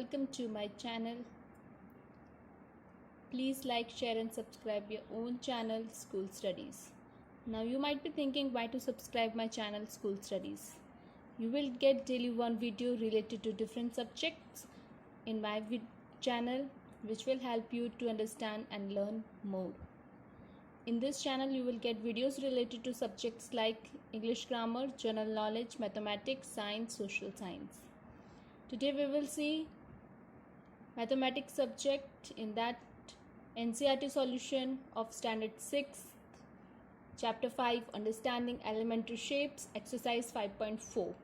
welcome to my channel. Please like, share and subscribe your own channel School Studies. Now you might be thinking why to subscribe my channel School Studies. You will get daily one video related to different subjects in my channel which will help you to understand and learn more. In this channel you will get videos related to subjects like English grammar, general knowledge, mathematics, science, social science. Today we will see mathematics subject, in that NCERT solution of standard 6 chapter 5 understanding elementary shapes, exercise 5.4. So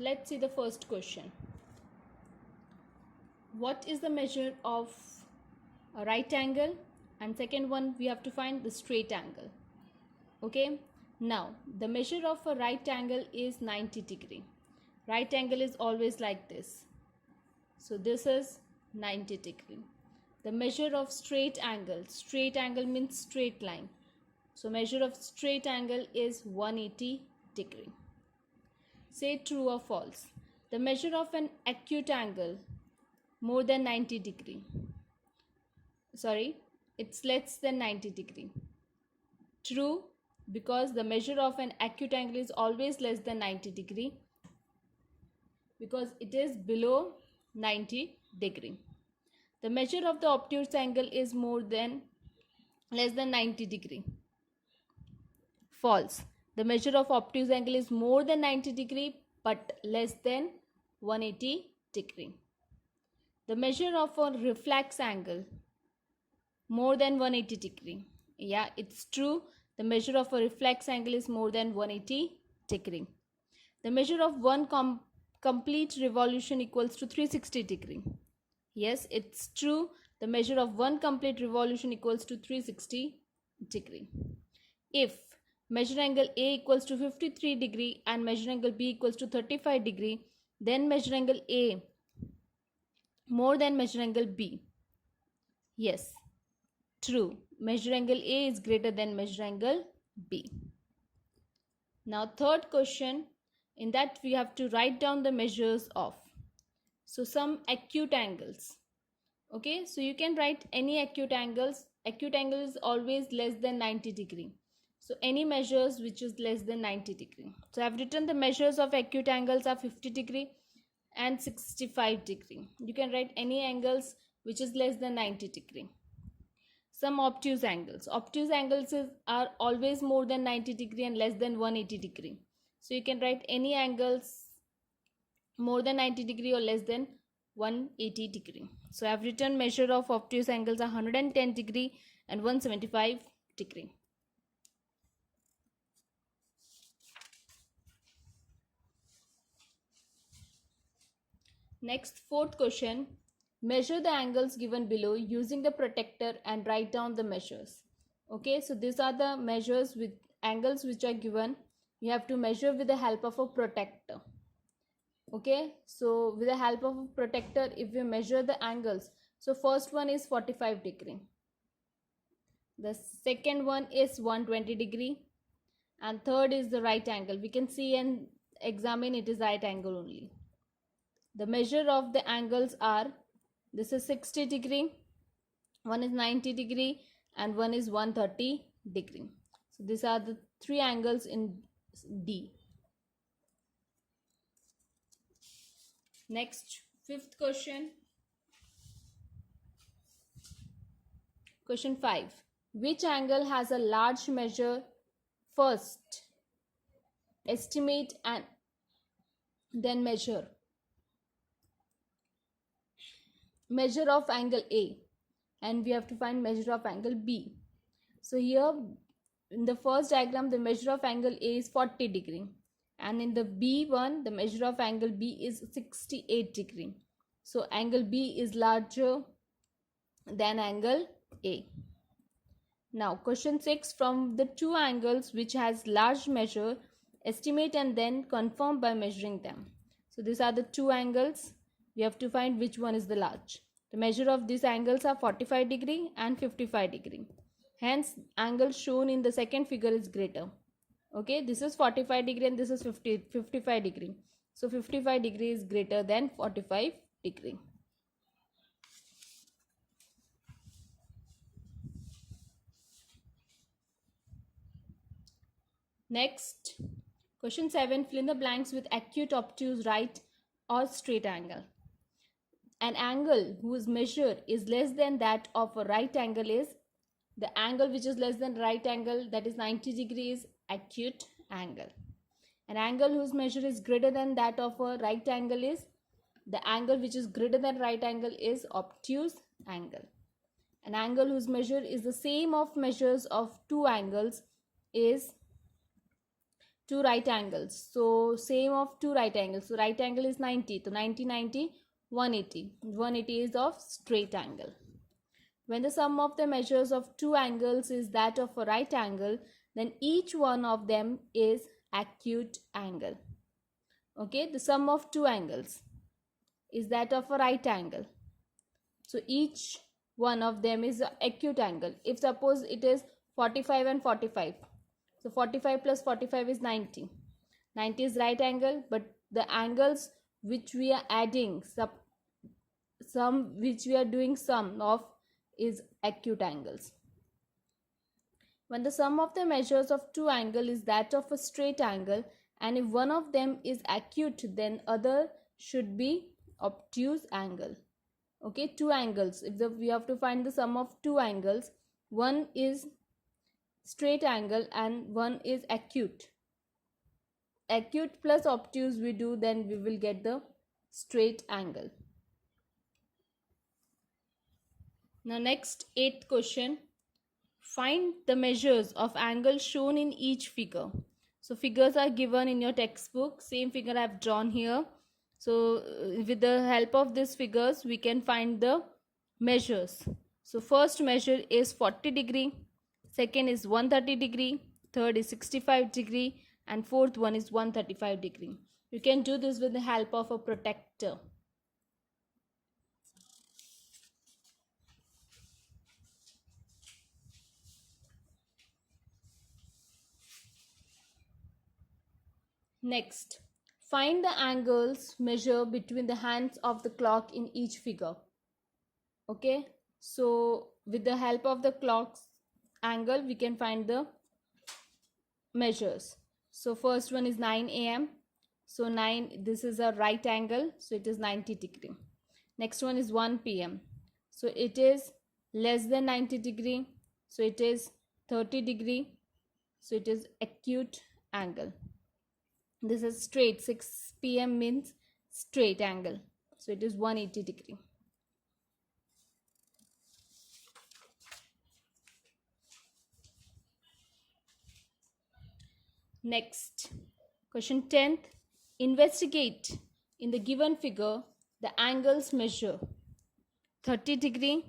let's see the first question. What is the measure of a right angle? And second one, we have to find the straight angle. Okay, now the measure of a right angle is 90 degree. Right angle is always like this. So this is 90 degree. The measure of straight angle means straight line. So measure of straight angle is 180 degree. Say true or false. The measure of an acute angle more than 90 degree. Sorry, it's less than 90 degree. True, because the measure of an acute angle is always less than 90 degree because it is below 90 degree. The measure of the obtuse angle is less than 90 degree. False. The measure of obtuse angle is more than 90 degree but less than 180 degree. The measure of a reflex angle more than 180 degree. Yeah, it's true. The measure of a reflex angle is more than 180 degree. The measure of one complete revolution equals to 360 degree. Yes, it's true. The measure of one complete revolution equals to 360 degree. If measure angle A equals to 53 degree and measure angle B equals to 35 degree, then measure angle A more than measure angle B. Yes, true. Measure angle A is greater than measure angle B. Now third question, in that we have to write down the measures of some acute angles. Okay, so you can write any acute angles. Acute angle is always less than 90 degree. So any measures which is less than 90 degree. So I have written the measures of acute angles are 50 degree and 65 degree. You can write any angles which is less than 90 degree. Some obtuse angles. Obtuse angles are always more than 90 degree and less than 180 degree. So you can write any angles more than 90 degree or less than 180 degree. So I have written measure of obtuse angles are 110 degree and 175 degree. Next, fourth question. Measure the angles given below using the protractor and write down the measures. Okay, so these are the measures with angles which are given. You have to measure with the help of a protractor. Okay, so with the help of a protractor, if we measure the angles, so first one is 45 degree. The second one is 120 degree. And third is the right angle. We can see and examine it is right angle only. The measure of the angles are, this is 60 degree, one is 90 degree and one is 130 degree. So these are the three angles in D. Next, fifth question. Question 5. Which angle has a large measure? First, estimate and then measure. Measure of angle A, and we have to find measure of angle B. So here in the first diagram the measure of angle A is 40 degree and in the B one the measure of angle B is 68 degree. So angle B is larger than angle A. Now question 6. From the two angles which has large measure, estimate and then confirm by measuring them. So these are the two angles. We have to find which one is the large. The measure of these angles are 45 degree and 55 degree. Hence angle shown in the second figure is greater. Okay, this is 45 degree and this is 55 degree. So 55 degree is greater than 45 degree. Next, question 7, fill in the blanks with acute, obtuse, right or straight angle. An angle whose measure is less than that of a right angle is, the angle which is less than right angle, that is 90 degrees, acute angle. An angle whose measure is greater than that of a right angle is, the angle which is greater than right angle is obtuse angle. An angle whose measure is the same of measures of two angles is two right angles. So same of two right angles. So right angle is 90. So 90, 90, 180. 180 is of straight angle. When the sum of the measures of two angles is that of a right angle, then each one of them is acute angle. Okay, the sum of two angles is that of a right angle. So each one of them is an acute angle. If suppose it is 45 and 45. So 45 plus 45 is 90. 90 is right angle, but the angles which we are adding, sum which we are doing sum of is acute angles. When the sum of the measures of two angles is that of a straight angle, and if one of them is acute, then other should be obtuse angle. Okay, two angles. If we have to find the sum of two angles, one is straight angle and one is acute. Acute plus obtuse we do, then we will get the straight angle. Now next, 8th question. Find the measures of angles shown in each figure. So figures are given in your textbook. Same figure I have drawn here. So with the help of these figures, we can find the measures. So first measure is 40 degree. Second is 130 degree. Third is 65 degree. And fourth one is 135 degree. You can do this with the help of a protractor. Next, find the angles measure between the hands of the clock in each figure. Okay, so with the help of the clock's angle, we can find the measures. So first one is 9 a.m. So 9, this is a right angle, so it is 90 degree. Next one is 1 p.m. So it is less than 90 degree, so it is 30 degree, so it is acute angle. This is straight. 6 p.m. means straight angle, so it is 180 degree. Next, question 10th. Investigate in the given figure the angles measure 30 degree.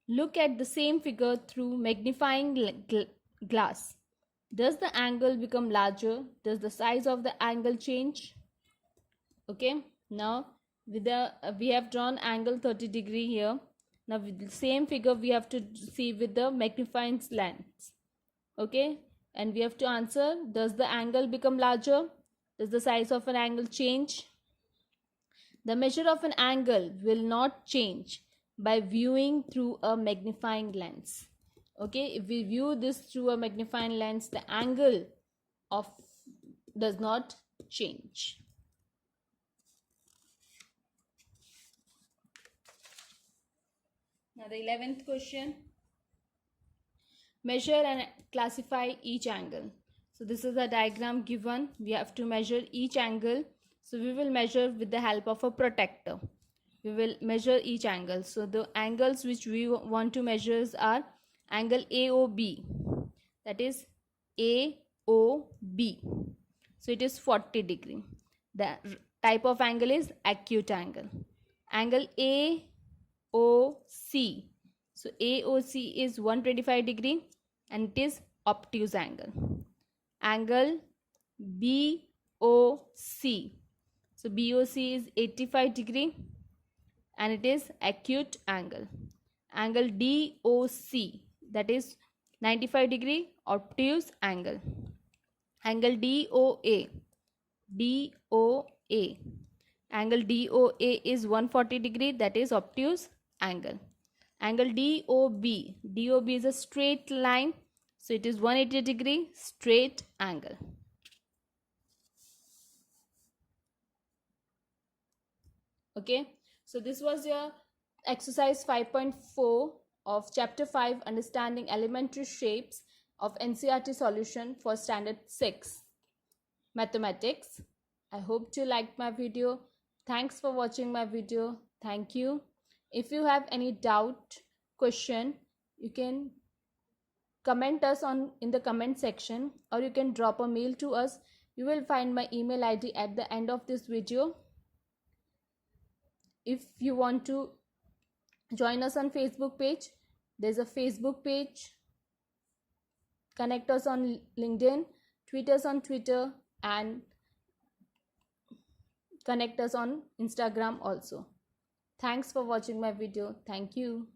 Look at the same figure through magnifying glass. Does the angle become larger? Does the size of the angle change? Okay, now with the we have drawn angle 30 degree here. Now with the same figure we have to see with the magnifying lens. Okay, and we have to answer, does the angle become larger? Does the size of an angle change? The measure of an angle will not change by viewing through a magnifying lens. Okay, if we view this through a magnifying lens, the angle of does not change. Now the 11th question. Measure and classify each angle. So this is a diagram given. We have to measure each angle. So we will measure with the help of a protractor. We will measure each angle. So the angles which we want to measure are angle AOB. That is AOB. So it is 40 degree. The type of angle is acute angle. Angle AOC. So AOC is 125 degree and it is obtuse angle. Angle BOC. So BOC is 85 degree and it is acute angle. Angle DOC, that is 95 degree, obtuse angle. Angle DOA. DOA. Angle DOA is 140 degree, that is obtuse angle. Angle DOB. DOB is a straight line, so it is 180 degree straight angle. Okay, so this was your exercise 5.4 of chapter 5, understanding elementary shapes of NCERT solution for standard 6 mathematics. I hope you liked my video. Thanks for watching my video. Thank you. If you have any doubt, question, you can comment us on in the comment section, or you can drop a mail to us. You will find my email ID at the end of this video. If you want to join us on Facebook page, there's a Facebook page. Connect us on LinkedIn, tweet us on Twitter, and connect us on Instagram also. Thanks for watching my video. Thank you.